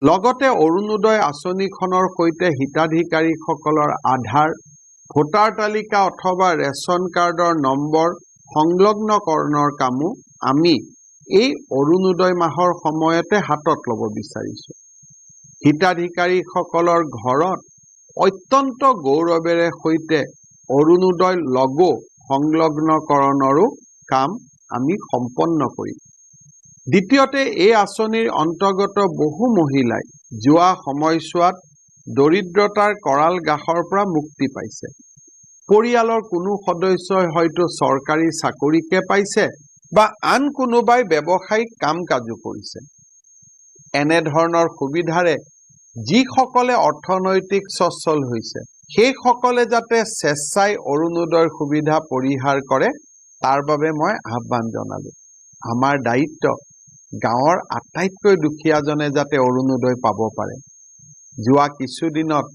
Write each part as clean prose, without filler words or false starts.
লগতে অৰুণোদয় আঁচনিখনৰ সৈতে হিতাধিকাৰীসকলৰ আধাৰ, ভোটাৰ তালিকা অথবা ৰেচন কাৰ্ডৰ নম্বৰ সংলগ্নকৰণৰ কামো আমি এই অৰুণোদয় মাহৰ সময়তে হাতত ল'ব বিচাৰিছোঁ। হিতাধিকাৰীসকলৰ ঘৰত অত্যন্ত গৌৰৱেৰে সৈতে অৰুণোদয় লগো সংলগ্নকৰণৰো কাম আমি সম্পন্ন কৰিম। দ্বিতীয়তে, এই আঁচনিৰ অন্তৰ্গত বহু মহিলাই যোৱা সময়ছোৱাত দৰিদ্ৰতাৰ কৰাল গাহৰ পৰা মুক্তি পাইছে। পৰিয়ালৰ কোনো সদস্যই হয়তো চৰকাৰী চাকৰিকে পাইছে বা আন কোনোবাই ব্যৱসায়িক কাম কাজো কৰিছে। এনেধৰণৰ সুবিধাৰে যিসকলে অৰ্থনৈতিক সচ্ছল হৈছে সেইসকলে যাতে স্বেচ্ছাই অৰুণোদয়ৰ সুবিধা পৰিহাৰ কৰে তাৰ বাবে মই আহ্বান জনালো। আমাৰ দায়িত্ব গাঁৱৰ আটাইতকৈ দুখীয়াজনে যাতে অৰুণোদয় পাব পাৰে। যোৱা কিছুদিনত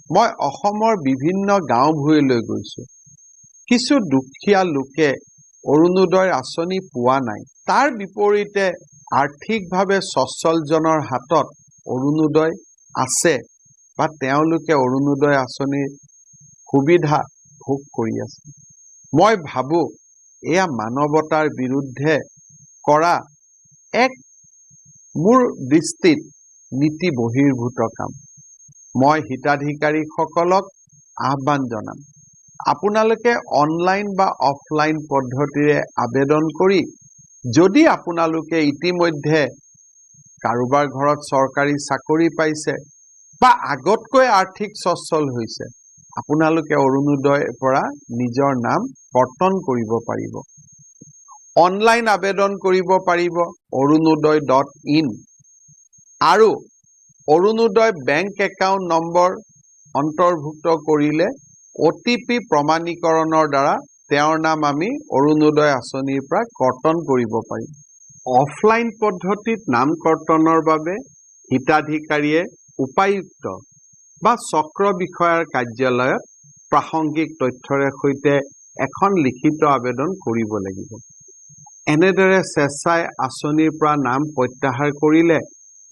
মই অসমৰ বিভিন্ন গাঁও ভূঁইলৈ গৈছোঁ। কিছু দুখীয়া লোকে অৰুণোদয়ৰ আঁচনি পোৱা নাই। তাৰ বিপৰীতে আৰ্থিকভাৱে সচ্ছলজনৰ হাতত অৰুণোদয় আছে বা তেওঁলোকে অৰুণোদয় আঁচনিৰ সুবিধা ভোগ কৰি আছে। মই ভাবোঁ এয়া মানৱতাৰ বিৰুদ্ধে কৰা এক মোৰ দৃষ্টিত নীতি বহিৰ্ভূত কাম। মই হিতাধিকাৰীসকলক আহ্বান জনাম, আপোনালোকে অনলাইন বা অফলাইন পদ্ধতিৰে আবেদন কৰি যদি আপোনালোকে ইতিমধ্যে কাৰোবাৰ ঘৰত চৰকাৰী চাকৰি পাইছে বা আগতকৈ আৰ্থিক সচ্ছল হৈছে, আপোনালোকে অৰুণোদয়ৰ পৰা নিজৰ নাম কৰ্তন কৰিব পাৰিব। অনলাইন আবেদন কৰিব পাৰিব arunodoi.in আৰু অৰুণোদয় বেংক একাউণ্ট নম্বৰ অন্তৰ্ভুক্ত কৰিলে OTP প্ৰমাণীকৰণৰ দ্বাৰা তেওঁৰ নাম আমি অৰুণোদয় আঁচনিৰ পৰা কৰ্তন কৰিব পাৰিম। অফলাইন পদ্ধতিত নাম কৰ্তনৰ বাবে হিতাধিকাৰীয়ে উপায়ুক্ত বা চক্ৰ বিষয়াৰ কাৰ্যালয়ত প্ৰাসংগিক তথ্যৰে সৈতে এখন লিখিত আবেদন কৰিব লাগিব। এনেদৰে স্বেচ্ছাই আঁচনিৰ পৰা নাম প্ৰত্যাহাৰ কৰিলে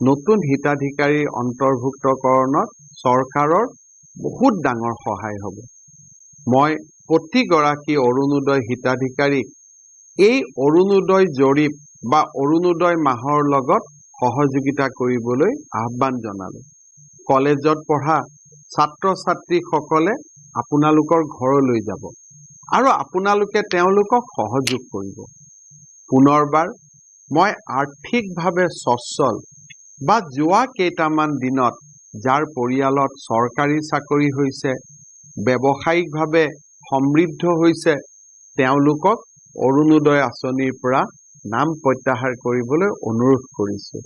নতুন হিতাধিকাৰীৰ অন্তৰ্ভুক্তকৰণত চৰকাৰৰ বহুত ডাঙৰ সহায় হ'ব। মই প্ৰতিগৰাকী অৰুণোদয় হিতাধিকাৰীক এই অৰুণোদয় জৰীপ বা অৰুণোদয় মাহৰ লগত সহযোগিতা কৰিবলৈ আহ্বান জনালোঁ। কলেজত পঢ়া ছাত্ৰ ছাত্ৰীসকলে আপোনালোকৰ ঘৰলৈ যাব আৰু আপোনালোকে তেওঁলোকক সহযোগ কৰিব। পুনৰবাৰ মই আৰ্থিকভাৱে সচ্ছল বা যোৱা কেইটামান দিনত যাৰ পৰিয়ালত চৰকাৰী চাকৰি হৈছে, ব্যৱসায়িকভাৱে সমৃদ্ধ হৈছে, তেওঁলোকক অৰুণোদয় আঁচনিৰ পৰা নাম প্ৰত্যাহাৰ কৰিবলৈ অনুৰোধ কৰিছোঁ।